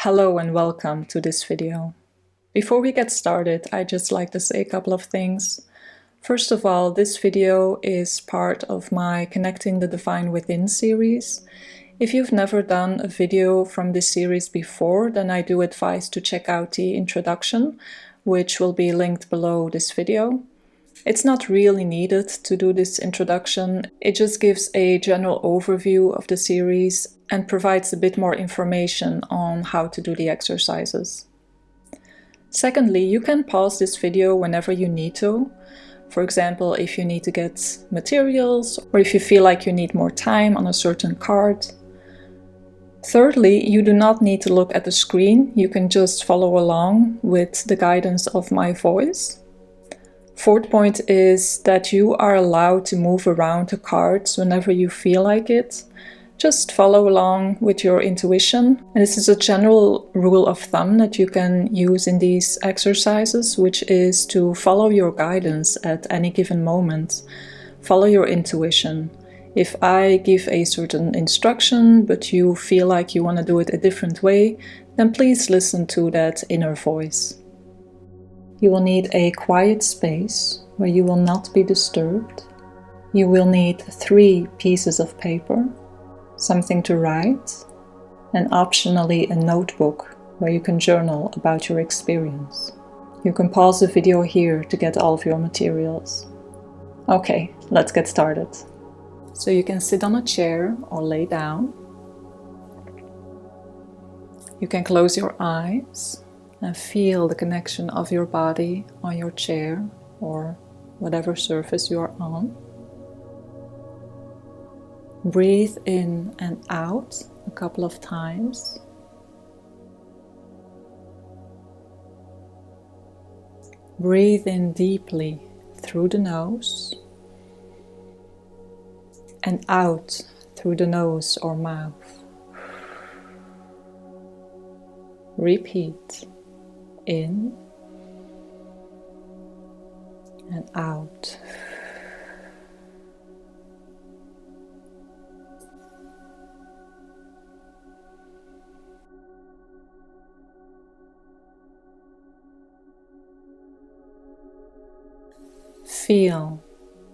Hello and welcome to this video. Before we get started, I'd just like to say a couple of things. First of all, this video is part of my Connecting the Divine Within series. If you've never done a video from this series before, then I do advise to check out the introduction, which will be linked below this video. It's not really needed to do this introduction, it just gives a general overview of the series and provides a bit more information on how to do the exercises. Secondly, you can pause this video whenever you need to. For example, if you need to get materials or if you feel like you need more time on a certain card. Thirdly, you do not need to look at the screen, you can just follow along with the guidance of my voice. Fourth point is that you are allowed to move around the cards whenever you feel like it. Just follow along with your intuition. And this is a general rule of thumb that you can use in these exercises, which is to follow your guidance at any given moment. Follow your intuition. If I give a certain instruction, but you feel like you want to do it a different way, then please listen to that inner voice. You will need a quiet space where you will not be disturbed. You will need 3 pieces of paper, something to write, and optionally a notebook where you can journal about your experience. You can pause the video here to get all of your materials. Okay, let's get started. So you can sit on a chair or lay down. You can close your eyes and feel the connection of your body on your chair or whatever surface you are on. Breathe in and out a couple of times. Breathe in deeply through the nose and out through the nose or mouth. Repeat. In and out. Feel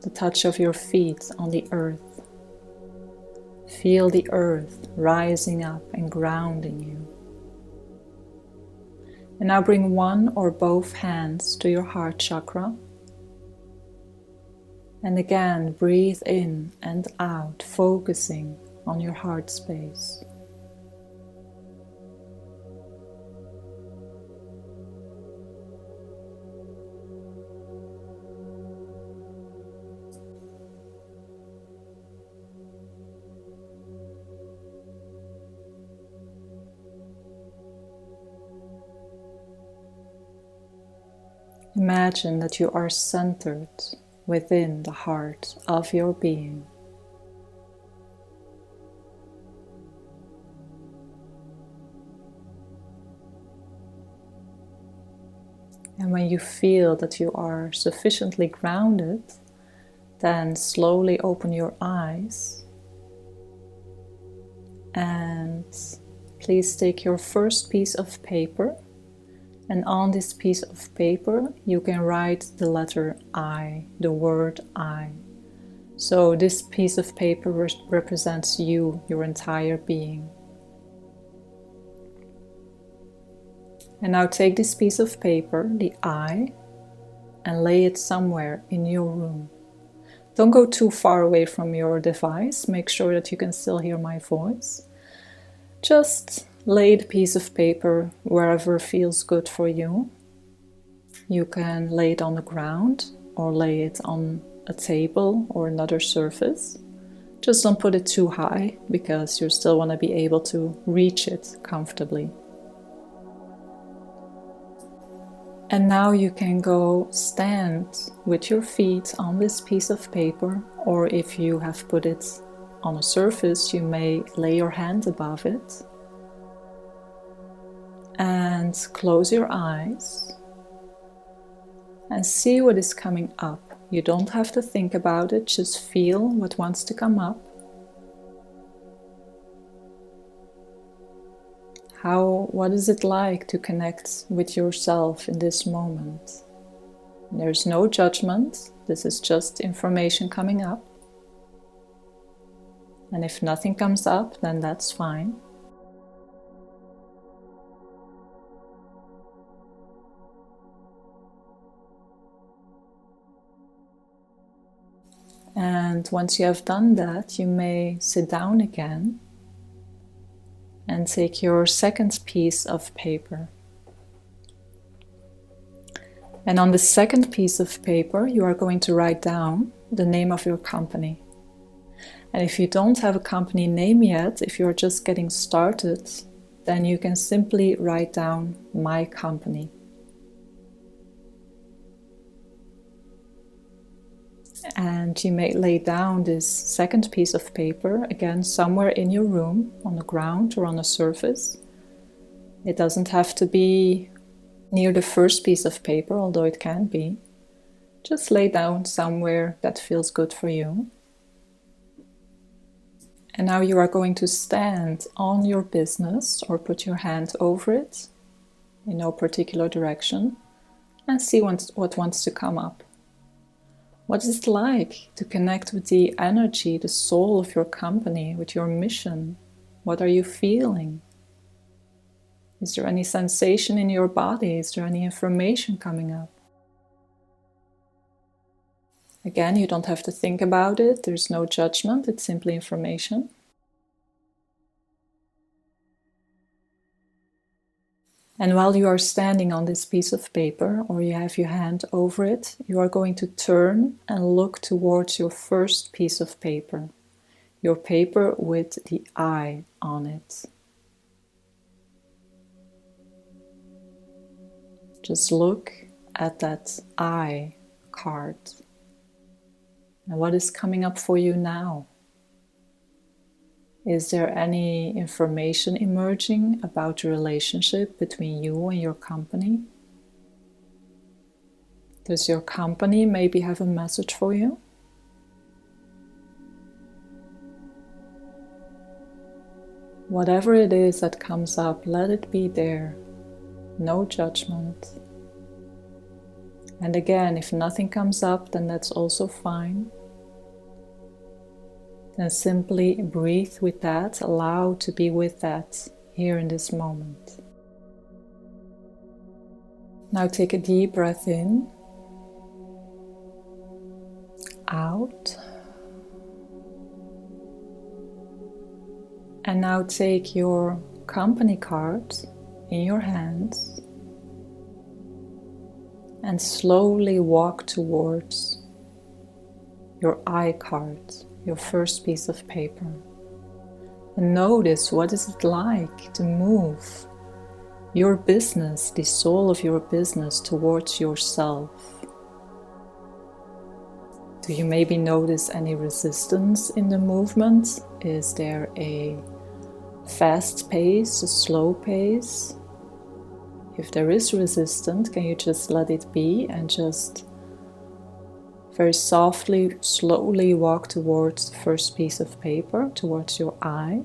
the touch of your feet on the earth. Feel the earth rising up and grounding you. And now bring one or both hands to your heart chakra. And again, breathe in and out, focusing on your heart space. Imagine that you are centered within the heart of your being. And when you feel that you are sufficiently grounded, then slowly open your eyes and please take your first piece of paper. And on this piece of paper, you can write the letter I, the word I. So this piece of paper represents you, your entire being. And now take this piece of paper, the I, and lay it somewhere in your room. Don't go too far away from your device. Make sure that you can still hear my voice. Just lay the piece of paper wherever feels good for you. You can lay it on the ground or lay it on a table or another surface. Just don't put it too high because you still want to be able to reach it comfortably. And now you can go stand with your feet on this piece of paper, or if you have put it on a surface, you may lay your hand above it. And close your eyes and see what is coming up. You don't have to think about it, just feel what wants to come up. What is it like to connect with yourself in this moment? There's no judgment. This is just information coming up. And if nothing comes up, then that's fine. And once you have done that, you may sit down again and take your second piece of paper. And on the second piece of paper, you are going to write down the name of your company. And if you don't have a company name yet, if you're just getting started, then you can simply write down my company. And you may lay down this second piece of paper, again, somewhere in your room, on the ground or on a surface. It doesn't have to be near the first piece of paper, although it can be. Just lay down somewhere that feels good for you. And now you are going to stand on your business or put your hand over it in no particular direction and see what wants to come up. What is it like to connect with the energy, the soul of your company, with your mission? What are you feeling? Is there any sensation in your body? Is there any information coming up? Again, you don't have to think about it. There's no judgment. It's simply information. And while you are standing on this piece of paper, or you have your hand over it, you are going to turn and look towards your first piece of paper. Your paper with the I on it. Just look at that I card. And what is coming up for you now? Is there any information emerging about the relationship between you and your company? Does your company maybe have a message for you? Whatever it is that comes up, let it be there. No judgment. And again, if nothing comes up, then that's also fine. Then simply breathe with that, allow to be with that here in this moment. Now take a deep breath in, out, and now take your company card in your hands and slowly walk towards your I card, your first piece of paper. And notice, what is it like to move your business, the soul of your business, towards yourself? Do you maybe notice any resistance in the movement? Is there a fast pace, a slow pace? If there is resistance, can you just let it be and just very softly, slowly walk towards the first piece of paper, towards your eye.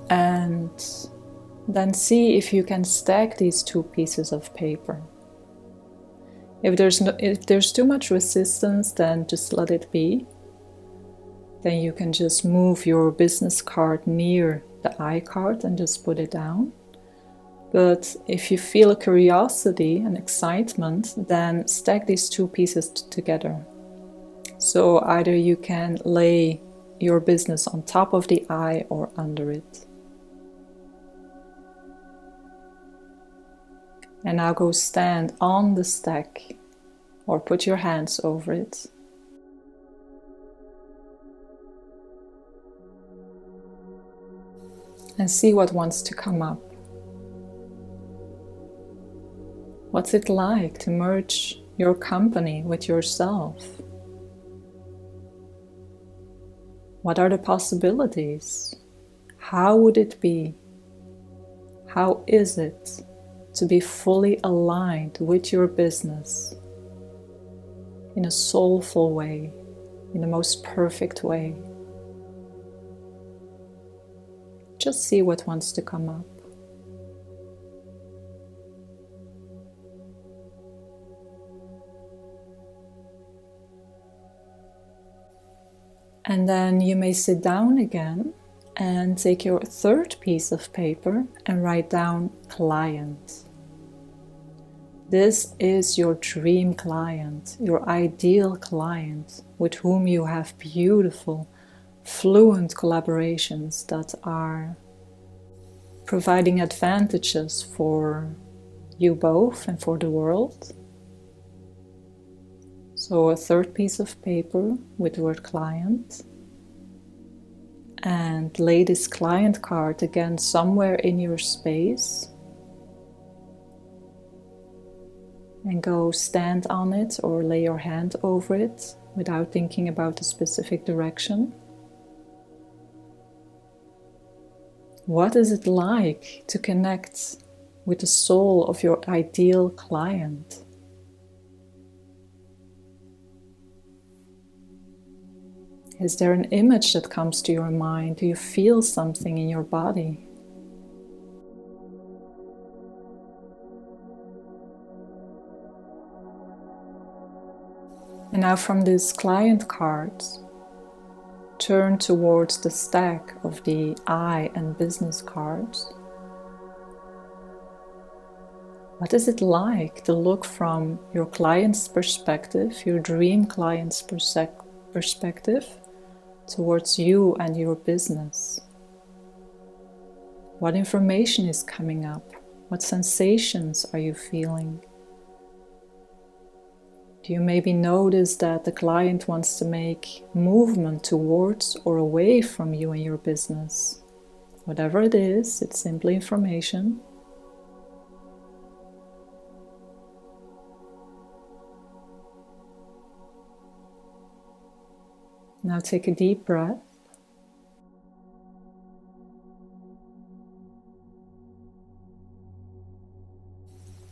And then see if you can stack these two pieces of paper. If there's too much resistance, then just let it be. Then you can just move your business card near the I card and just put it down. But if you feel a curiosity and excitement, then stack these two pieces together. So either you can lay your business on top of the I or under it. And now go stand on the stack or put your hands over it. And see what wants to come up. What's it like to merge your company with yourself? What are the possibilities? How would it be? How is it to be fully aligned with your business in a soulful way, in the most perfect way? Just see what wants to come up. And then you may sit down again and take your third piece of paper and write down client. This is your dream client, your ideal client with whom you have beautiful, fluent collaborations that are providing advantages for you both and for the world. So a third piece of paper with the word client, and lay this client card again somewhere in your space and go stand on it or lay your hand over it without thinking about a specific direction. What is it like to connect with the soul of your ideal client? Is there an image that comes to your mind? Do you feel something in your body? And now from this client card, turn towards the stack of the I and business cards. What is it like to look from your client's perspective, your dream client's perspective, towards you and your business? What information is coming up? What sensations are you feeling? Do you maybe notice that the client wants to make movement towards or away from you and your business? Whatever it is, it's simply information. Now take a deep breath.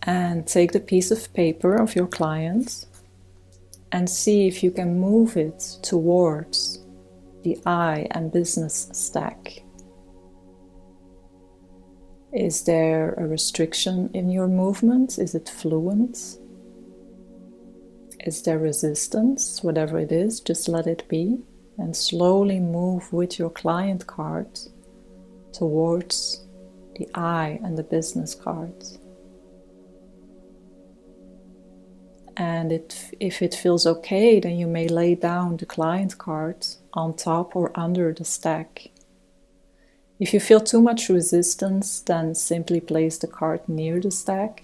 And take the piece of paper of your client and see if you can move it towards the I and business stack. Is there a restriction in your movement? Is it fluent? Is there resistance? Whatever it is, just let it be and slowly move with your client card towards the I and the business card. And if it feels okay, then you may lay down the client card on top or under the stack. If you feel too much resistance, then simply place the card near the stack.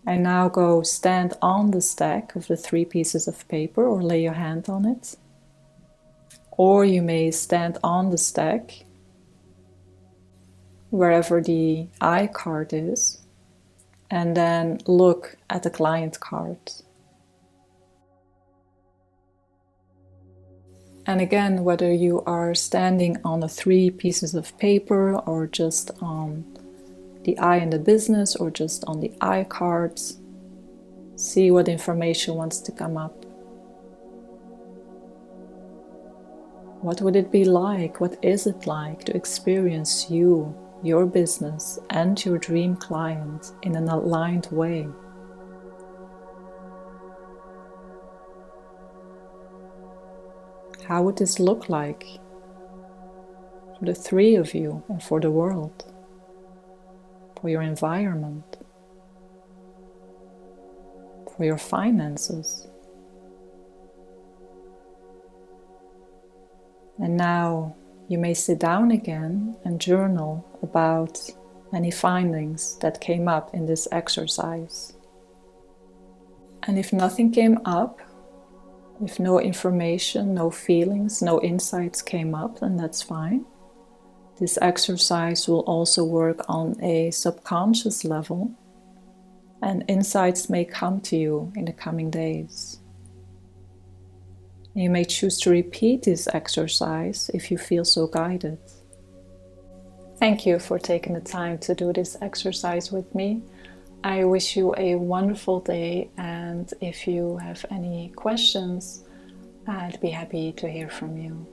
And now go stand on the stack of the 3 pieces of paper or lay your hand on it. Or you may stand on the stack wherever the I card is and then look at the client card. And again, whether you are standing on the 3 pieces of paper or just on the I in the business or just on the I cards, see what information wants to come up. What would it be like? What is it like to experience you, your business, and your dream client in an aligned way? How would this look like for the 3 of you and for the world? For your environment, for your finances. And now you may sit down again and journal about any findings that came up in this exercise. And if nothing came up, if no information, no feelings, no insights came up, then that's fine. This exercise will also work on a subconscious level, and insights may come to you in the coming days. You may choose to repeat this exercise if you feel so guided. Thank you for taking the time to do this exercise with me. I wish you a wonderful day, and if you have any questions, I'd be happy to hear from you.